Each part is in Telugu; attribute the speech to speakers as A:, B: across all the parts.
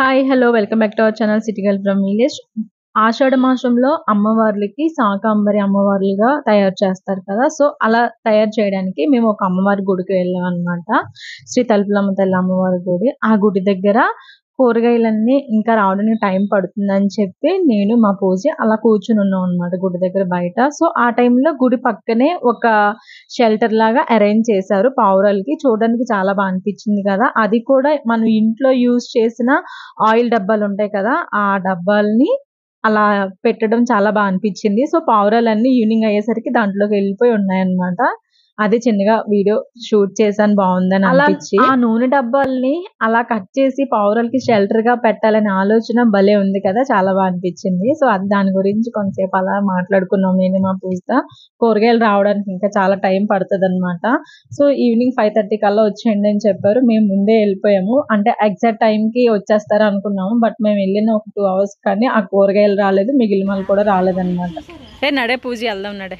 A: Hi! Hello! Welcome back to our channel city girl from village. ఆషాఢ మాసంలో అమ్మవార్లకి శాకాంబరి అమ్మవార్లుగా తయారు చేస్తారు కదా! సో, అలా తయారు చేయడానికి మేము ఒక అమ్మవారి గుడికి వెళ్ళామనమాట. శ్రీ తలుపులమ్మ తల్లి అమ్మవారి గుడి. ఆ గుడి దగ్గర కూరగాయలన్నీ ఇంకా రావడానికి టైం పడుతుందని చెప్పి నేను, మా పూజ అలా కూర్చొనున్నాం అనమాట గుడి దగ్గర బయట. సో, ఆ టైంలో గుడి పక్కనే ఒక షెల్టర్ లాగా అరేంజ్ చేశారు పావురాలకి. చూడడానికి చాలా అనిపించింది కదా! అది కూడా మనం ఇంట్లో యూజ్ చేసిన ఆయిల్ డబ్బాలుంటాయి కదా! ఆ డబ్బాల్ని అలా పెట్టడం చాలా అనిపిచ్చింది. సో, పావురాలన్నీ ఈవినింగ్ అయ్యేసరికి దాంట్లోకెళ్ళిపోయి ఉన్నాయన్నమాట. అది చిన్నగా వీడియో షూట్ చేశాను బావుందని అనిపిచ్చి. ఆ నూనె డబ్బాల్ని అలా కట్ చేసి పావురాలకి షెల్టర్‌గా పెట్టాలనే ఆలోచన భలే ఉంది కదా! చాలా అనిపిచ్చింది. సో, దాని గురించి కొంతసేపు అలా మాట్లాడుకున్నాం నేను, మా పూజిత. కూరగాయలు రావడానికి ఇంకా చాలా టైం పడతదనమాట. సో, ఈవినింగ్ 5:30 కల్లా వచ్చేయండి అని చెప్పారు. మేము ముందే ఎళ్ళిపోయాము. అంటే ఎగ్జాక్ట్ టైంకి వచ్చేస్తారు అనుకున్నాము. బట్ మేము వెళ్ళిన ఒక 2 అవర్స్ కానీ ఆ కూరగాయలు రాలేదు. మిగిలినవి కూడా రాలేదనమాట.
B: నడే పూజ వెళ్దాం నడే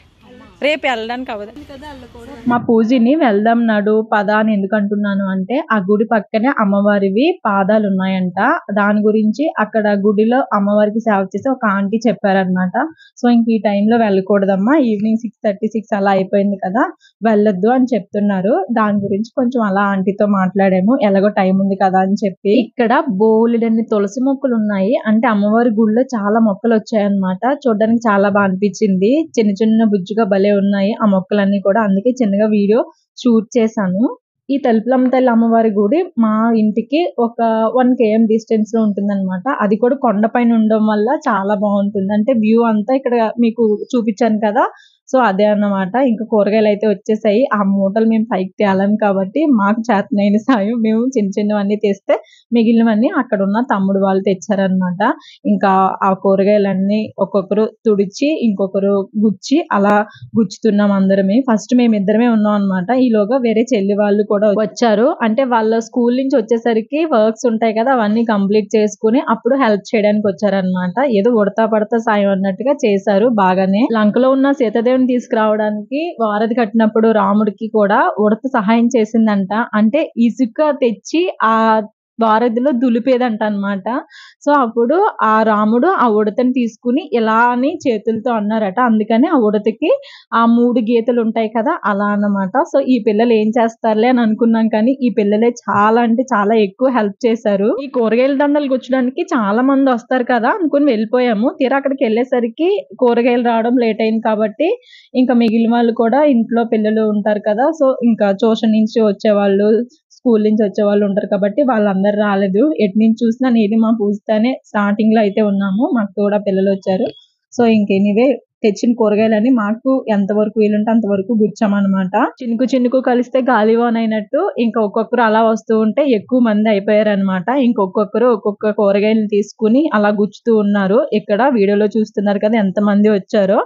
B: రేపు వెళ్ళడానికి అవ్వదు.
A: మా పూజని వెళ్దాం నడు పద అని ఎందుకు అంటున్నాను అంటే, ఆ గుడి పక్కనే అమ్మవారివి పాదాలు ఉన్నాయంట. దాని గురించి అక్కడ గుడిలో అమ్మవారికి సేవ చేసి ఒక ఆంటీ చెప్పారనమాట. సో, ఇంక ఈ టైంలో వెళ్ళకూడదమ్మా, ఈవినింగ్ 6:36 అలా అయిపోయింది కదా, వెళ్ళొద్దు అని చెప్తున్నారు. దాని గురించి కొంచెం అలా ఆంటీతో మాట్లాడాము. ఎలాగో టైం ఉంది కదా అని చెప్పి. ఇక్కడ బోలెడన్ని తులసి మొక్కలు ఉన్నాయి. అంటే అమ్మవారి గుడిలో చాలా మొక్కలు వచ్చాయన్నమాట. చూడడానికి చాలా అనిపించింది. చిన్న చిన్న బుజ్జిగా భలే ఉన్నాయి ఆ మొక్కలన్నీ కూడా. అందుకే చిన్నగా వీడియో షూట్ చేశాను. ఈ తలుపులమ్మ తల్లి అమ్మవారి గుడి మా ఇంటికి ఒక 1 km డిస్టెన్స్ లో ఉంటుందన్నమాట. అది కూడా కొండ పైన ఉండడం వల్ల చాలా బాగుంటుంది. అంటే వ్యూ అంతా ఇక్కడ మీకు చూపించాను కదా, సో అదే అన్నమాట. ఇంకా కూరగాయలు అయితే వచ్చేసాయి. ఆ మూటలు మేము పైకి తేలేం కాబట్టి మాకు చేతనైన సాయం మేము చిన్న చిన్నవన్నీ తెస్తే మిగిలినవన్నీ అక్కడ ఉన్న తమ్ముడు వాళ్ళు తెచ్చారనమాట. ఇంకా ఆ కూరగాయలన్నీ ఒక్కొక్కరు తుడిచి ఇంకొకరు గుచ్చి అలా గుచ్చుతున్నాం అందరమే. ఫస్ట్ మేమిద్దరమే ఉన్నాం అనమాట. ఈలోగా వేరే చెల్లి వాళ్ళు కూడా వచ్చారు. అంటే వాళ్ళ స్కూల్ నుంచి వచ్చేసరికి వర్క్స్ ఉంటాయి కదా, అవన్నీ కంప్లీట్ చేసుకుని అప్పుడు హెల్ప్ చేయడానికి వచ్చారనమాట. ఏదో ఉడతా పడతా సాయం అన్నట్టుగా చేశారు బాగానే. లంకలో ఉన్న సీతాదేవిని తీసుకురావడానికి వారధి కట్టినప్పుడు రాముడికి కూడా ఉడత సహాయం చేసిందంట. అంటే ఇసుక తెచ్చి ఆ వారధిలో దులిపేదంట అన్నమాట. సో, అప్పుడు ఆ రాముడు ఆ ఉడతని తీసుకుని ఇలా అని చేతులతో అన్నారట. అందుకని ఆ ఉడతకి ఆ 3 గీతలు ఉంటాయి కదా, అలా అన్నమాట. సో, ఈ పిల్లలు ఏం చేస్తారులే అని అనుకున్నాం కానీ ఈ పిల్లలే చాలా అంటే చాలా ఎక్కువ హెల్ప్ చేశారు. ఈ కూరగాయల దండలు గుచ్చడానికి చాలా మంది వస్తారు కదా అనుకుని వెళ్ళిపోయాము. తీరా అక్కడికి వెళ్ళేసరికి కూరగాయలు రావడం లేట్ అయింది కాబట్టి ఇంకా మిగిలిన వాళ్ళు కూడా ఇంట్లో పిల్లలు ఉంటారు కదా, సో ఇంకా ట్యూషన్ నుంచి వచ్చేవాళ్ళు, స్కూల్ నుంచి వచ్చేవాళ్ళు ఉంటారు కాబట్టి వాళ్ళందరూ రాలేదు. ఎటు నుంచి చూసినా నేను, మా పూజితనే స్టార్టింగ్ లో అయితే ఉన్నాము. మాకు కూడా పిల్లలు వచ్చారు. సో, ఇంక ఎనీవే తెచ్చిన కూరగాయలని మాకు ఎంతవరకు వీలుంటే అంతవరకు గుచ్చామన్నమాట. చినుకు చినుకు కలిస్తే గాలివాన అయినట్టు ఇంకా ఒక్కొక్కరు అలా వస్తూ ఉంటే ఎక్కువ మంది అయిపోయారనమాట. ఇంకొక్కొక్కరు ఒక్కొక్క కూరగాయలు తీసుకుని అలా గుచ్చుతూ ఉన్నారు. ఇక్కడ వీడియోలో చూస్తున్నారు కదా ఎంతమంది వచ్చారో.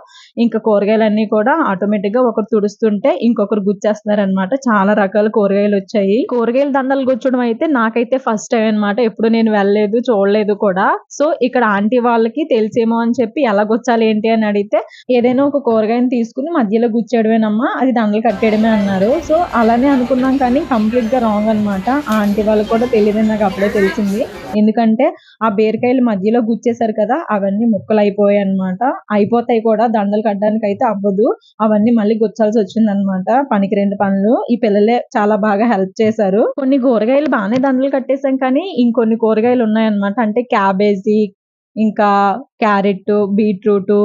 A: ఇంకా కూరగాయలన్నీ కూడా ఆటోమేటిక్ గా ఒకరు తుడుస్తుంటే ఇంకొకరు గుచ్చేస్తున్నారనమాట. చాలా రకాల కూరగాయలు వచ్చాయి. కూరగాయల దండలు గుచ్చడం అయితే నాకైతే ఫస్ట్ టైం అనమాట. ఎప్పుడు నేను వెళ్ళలేదు, చూడలేదు కూడా. సో, ఇక్కడ ఆంటీ వాళ్ళకి తెలిసేమో అని చెప్పి ఎలా గుచ్చాలి ఏంటి అని అడిగితే ఏదైనా ఒక కూరగాయని తీసుకుని మధ్యలో గుచ్చేయడమేనమ్మా, అది దండలు కట్టేయడమే అన్నారు. సో, అలానే అనుకున్నాం కానీ కంప్లీట్ గా రాంగ్ అనమాట. ఆ ఆంటీ వాళ్ళకి కూడా తెలియదని నాకు అప్పుడే తెలిసింది. ఎందుకంటే ఆ బీరకాయలు మధ్యలో గుచ్చేసారు కదా, అవన్నీ ముక్కలు అయిపోయాయి అనమాట. అయిపోతాయి కూడా, దండలు కట్టడానికి అయితే అవ్వదు. అవన్నీ మళ్ళీ గుచ్చాల్సి వచ్చిందనమాట. పనికి 2 పనులు. ఈ పిల్లలే చాలా బాగా హెల్ప్ చేశారు. కొన్ని కూరగాయలు బాగానే దండలు కట్టేసాం కానీ ఇంకొన్ని కూరగాయలు ఉన్నాయన్నమాట. అంటే క్యాబేజీ, ఇంకా క్యారెట్, బీట్రూట్,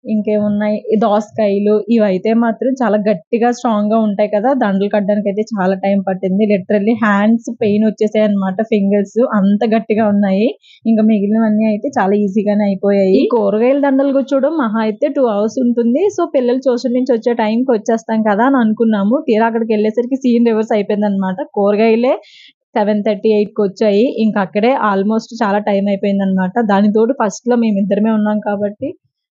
A: ఇంకేమున్నాయి దోసకాయలు, ఇవైతే మాత్రం చాలా గట్టిగా స్ట్రాంగ్ గా ఉంటాయి కదా, దండలు కట్టడానికి అయితే చాలా టైం పట్టింది. లిటరల్లీ హ్యాండ్స్ పెయిన్ వచ్చేసాయి అనమాట. ఫింగర్స్ అంత గట్టిగా ఉన్నాయి. ఇంకా మిగిలినవన్నీ అయితే చాలా ఈజీగానే అయిపోయాయి. ఈ కూరగాయల దండలు గుచ్చడం మహా అయితే 2 అవర్స్ ఉంటుంది. సో, పిల్లలు ట్యూషన్ నుంచి వచ్చే టైంకి వచ్చేస్తాం కదా అని అనుకున్నాము. తీరా అక్కడికి వెళ్ళేసరికి సీన్ రివర్స్ అయిపోయింది అనమాట. కూరగాయలే 7:30, 8కి వచ్చాయి. ఇంకా అక్కడే ఆల్మోస్ట్ చాలా టైం అయిపోయిందనమాట. దానికి తోడు ఫస్ట్ లో మేమిద్దరమే ఉన్నాం కాబట్టి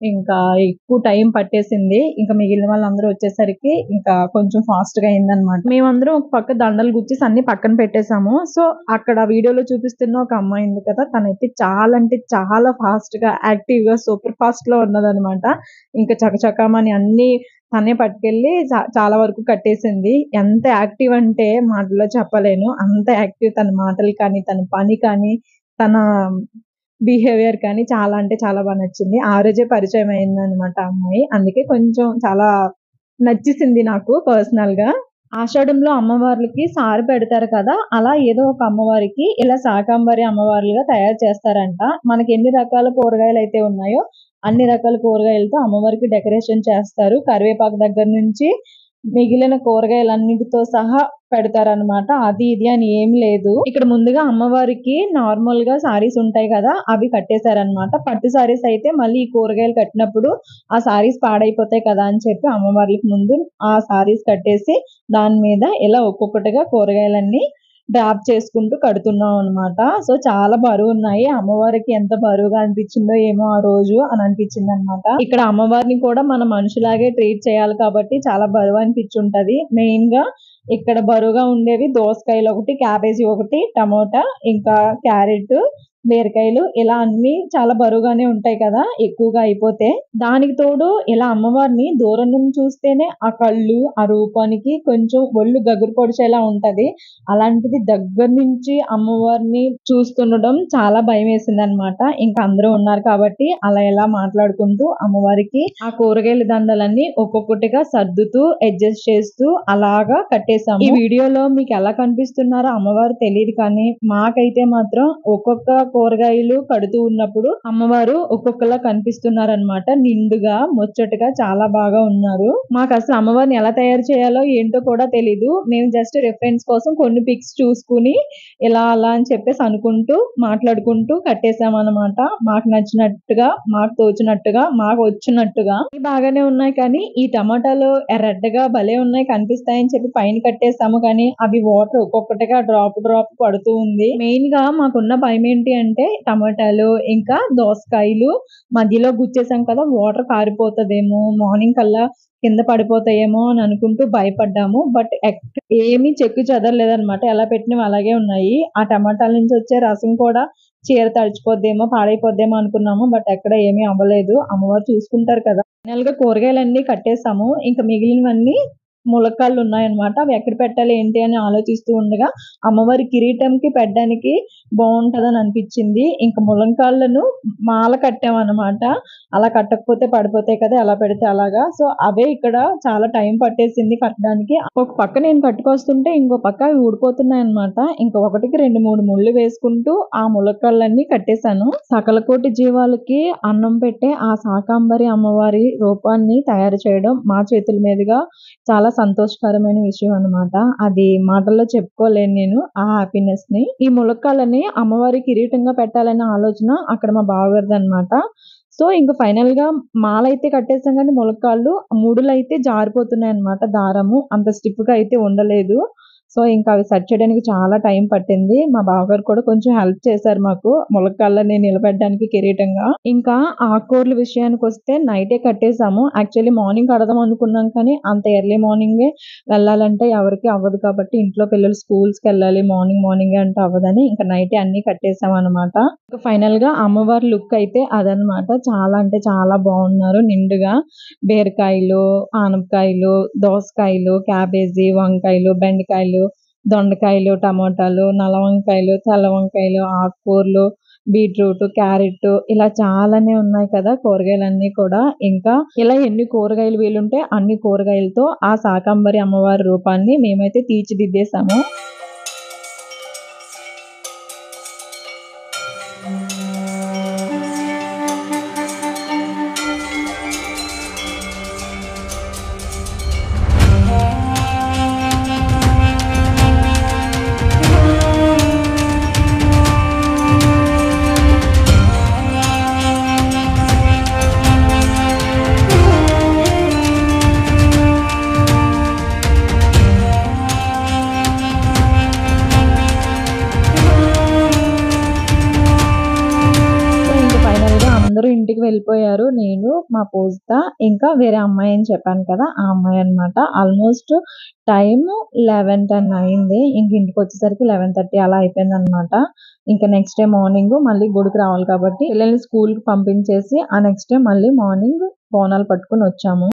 A: ఇంకా ఎక్కువ టైం పట్టేసింది. ఇంకా మిగిలిన వాళ్ళందరూ వచ్చేసరికి ఇంకా కొంచెం ఫాస్ట్ గా అయిందనమాట. మేమందరం ఒక పక్క దండలు గుచ్చేసి అన్ని పక్కన పెట్టేసాము. సో, అక్కడ వీడియోలో చూపిస్తున్న ఒక అమ్మాయి ఉంది కదా, తనైతే చాలా అంటే చాలా ఫాస్ట్ గా, యాక్టివ్ గా, సూపర్ ఫాస్ట్ లో ఉన్నదనమాట. ఇంకా చకచకమని అన్ని తనే పట్టుకెళ్ళి చాలా వరకు కట్టేసింది. ఎంత యాక్టివ్ అంటే మాటల్లో చెప్పలేను. అంత యాక్టివ్. తన మాటలు కానీ, తన పని కానీ తన బిహేవియర్ కానీ చాలా అంటే చాలా బాగా నచ్చింది. ఆ రోజే పరిచయం అయిందనమాట అమ్మాయి. అందుకే కొంచెం చాలా నచ్చేసింది నాకు పర్సనల్‌గా. ఆషాఢంలో అమ్మవార్లకి సారె పెడతారు కదా! అలా ఏదో ఒక అమ్మవారికి ఇలా శాకంబరి అమ్మవార్లుగా తయారు చేస్తారంట. మనకి ఎన్ని రకాల కూరగాయలైతే ఉన్నాయో అన్ని రకాల కూరగాయలతో అమ్మవారికి డెకరేషన్ చేస్తారు. కరివేపాకు దగ్గర నుంచి మిగిలిన కూరగాయలన్నిటితో సహా పెడతారనమాట. అది ఇది అని ఏం లేదు. ఇక్కడ ముందుగా అమ్మవారికి నార్మల్‌గా సారీస్ ఉంటాయి కదా! అవి కట్టేశారనమాట. పట్టు సారీస్ అయితే మళ్ళీ ఈ కూరగాయలు కట్టినప్పుడు ఆ సారీస్ పాడైపోతాయి కదా అని చెప్పి అమ్మవార్లకి ముందు ఆ సారీస్ కట్టేసి దాని మీద ఇలా ఒక్కొక్కటిగా కూరగాయలన్నీ డ్రాప్ చేసుకుంటూ కడుతున్నాం అనమాట. సో, చాలా బరువున్నాయి. అమ్మవారికి ఎంత బరువుగా అనిపించిందో ఏమో ఆ రోజు అని అనిపించిందనమాట. ఇక్కడ అమ్మవారిని కూడా మన మనిషిలాగే ట్రీట్ చేయాలి కాబట్టి చాలా బరువు అనిపించుంటది. మెయిన్‌గా ఇక్కడ బరువుగా ఉండేవి దోసకాయలు ఒకటి, క్యాబేజీ ఒకటి, టమోటా, ఇంకా క్యారెట్, బీరకాయలు ఇలా అన్నీ చాలా బరువుగానే ఉంటాయి కదా! ఎక్కువగా అయిపోతే. దానికి తోడు ఇలా అమ్మవారిని దూరం నుంచి చూస్తేనే ఆ కళ్ళు, ఆ రూపానికి కొంచెం ఒళ్ళు గగురు పొడిచేలా ఉంటది. అలాంటిది దగ్గర నుంచి అమ్మవారిని చూస్తుండడం చాలా భయమేసిందనమాట. ఇంకా అందరూ ఉన్నారు కాబట్టి అలా ఇలా మాట్లాడుకుంటూ అమ్మవారికి ఆ కూరగాయల దండలన్నీ ఒక్కొక్కటిగా సర్దుతూ, అడ్జస్ట్ చేస్తూ అలాగా కట్టేసాము. ఈ వీడియోలో మీకు ఎలా కనిపిస్తున్నారో అమ్మవారు తెలీదు కానీ మాకైతే మాత్రం ఒక్కొక్క కూరగాయలు కడుతూ ఉన్నప్పుడు అమ్మవారు ఒక్కొక్కలా కనిపిస్తున్నారనమాట. నిండుగా, ముచ్చటగా చాలా బాగా ఉన్నారు. మాకు అసలు అమ్మవారిని ఎలా తయారు చేయాలో ఏంటో కూడా తెలీదు. మేము జస్ట్ రిఫరెన్స్ కోసం కొన్ని పిక్స్ చూసుకుని ఇలా అలా అని చెప్పేసి అనుకుంటూ, మాట్లాడుకుంటూ కట్టేసామనమాట. మాకు నచ్చినట్టుగా, మాకు తోచినట్టుగా, మాకు వచ్చినట్టుగా. ఇవి బాగానే ఉన్నాయి కానీ ఈ టమాటాలు రెడ్‌గా భలే ఉన్నాయి కనిపిస్తాయని చెప్పి పైన కట్టేసాము కానీ అవి వాటర్ ఒక్కొక్కటిగా డ్రాప్ పడుతూ ఉంది. మెయిన్‌గా మాకున్న భయమేంటి అంటే టమాటాలు, ఇంకా దోసకాయలు మధ్యలో గుచ్చేసాం కదా! వాటర్ కారిపోతదేమో, మార్నింగ్ కల్లా కింద పడిపోతాయేమో అని అనుకుంటూ భయపడ్డాము. బట్ ఏమీ చెక్కు చెదరలేదనమాట. ఎలా పెట్టినవి అలాగే ఉన్నాయి. ఆ టమాటాల నుంచి వచ్చే రసం కూడా చీర తడిచిపోద్దేమో, పాడైపోద్దేమో అనుకున్నాము. బట్ ఎక్కడ ఏమీ అవ్వలేదు. అమ్మవారు చూసుకుంటారు కదా! ఫైనల్‌గా కూరగాయలన్నీ కట్టేసాము. ఇంక మిగిలినవన్నీ ములక్కాడలు ఉన్నాయన్నమాట. అవి ఎక్కడ పెట్టాలి ఏంటి అని ఆలోచిస్తూ ఉండగా అమ్మవారి కిరీటంకి పెట్టడానికి బావుంటదని అనిపించింది. ఇంక ములంకాళ్ళను మాల కట్టామన్నమాట. అలా కట్టకపోతే పడిపోతాయి కదా! ఎలా పెడితే అలాగా. సో, అవే ఇక్కడ చాలా టైం పట్టేసింది కట్టడానికి. ఒక పక్క నేను కట్టుకొస్తుంటే ఇంకో పక్క అవి ఊడిపోతున్నాయన్నమాట. ఇంక ఒకటికి 2, 3 ముళ్ళు వేసుకుంటూ ఆ ములక్కాళ్ళన్నీ కట్టేశాను. సకల కోటి జీవాలకి అన్నం పెట్టే ఆ శాకంబరి అమ్మవారి రూపాన్ని తయారు చేయడం మా చేతుల మీదుగా చాలా సంతోషకరమైన విషయం అన్నమాట. అది మాటల్లో చెప్పుకోలేను నేను ఆ హ్యాపీనెస్‌ని. ఈ ములక్కాళ్ళని అమ్మవారి కిరీటంగా పెట్టాలనే ఆలోచన అక్కడ మా బావగారిదన్నమాట. సో, ఇంక ఫైనల్‌గా మాలైతే కట్టేసాం గానీ ములక్కాళ్ళు ముడులైతే జారిపోతున్నాయన్నమాట దారము. అంత స్టిఫ్‌గా అయితే ఉండలేదు. సో, ఇంకా అవి సెట్ చేయడానికి చాలా టైం పట్టింది. మా బావగారు కూడా కొంచెం హెల్ప్ చేశారు మాకు ములక్కాళ్ళని నిలబెట్టడానికి కిరీటంగా. ఇంకా ఆకుకూరల విషయానికొస్తే నైటే కట్టేసాము. యాక్చువల్లీ మార్నింగ్ కడదాం అనుకున్నాం కానీ అంత ఎర్లీ మార్నింగే వెళ్ళాలంటే ఎవరికీ అవ్వదు కాబట్టి ఇంట్లో పిల్లలు స్కూల్స్‌కెళ్ళాలి మార్నింగే అంటే అవ్వదని ఇంక నైటే అన్నీ కట్టేసామన్నమాట. ఇంక ఫైనల్‌గా అమ్మవారి లుక్ అయితే అదనమాట. చాలా అంటే చాలా బాగున్నారు నిండుగా. బీరకాయలు, ఆనపకాయలు, దోసకాయలు, క్యాబేజీ, వంకాయలు, బెండకాయలు, దొండకాయలు, టమోటాలు, నల్ల వంకాయలు, తెల్ల వంకాయలు, ఆకుకూరలు, బీట్రూట్, క్యారెట్ ఇలా చాలానే ఉన్నాయి కదా కూరగాయలన్నీ కూడా. ఇంకా ఇలా ఎన్ని కూరగాయలు వీలుంటే అన్ని కూరగాయలతో ఆ శాకంబరి అమ్మవారి రూపాన్ని మేమైతే తీర్చిదిద్దేశాము. అందరూ ఇంటికి వెళ్ళిపోయారు. నేను, మా పూజిత, ఇంకా వేరే అమ్మాయి అని చెప్పాను కదా! ఆ అమ్మాయి అన్నమాట. ఆల్మోస్ట్ టైము 11:10 అయింది. ఇంక ఇంటికొచ్చేసరికి 11:30 అలా అయిపోయిందన్నమాట. ఇంకా నెక్స్ట్ డే మార్నింగ్ మళ్ళీ గుడికి రావాలి కాబట్టి పిల్లల్ని స్కూల్‌కి పంపించేసి ఆ నెక్స్ట్ డే మళ్ళీ మార్నింగ్ బోనాలు పట్టుకొని వచ్చాము.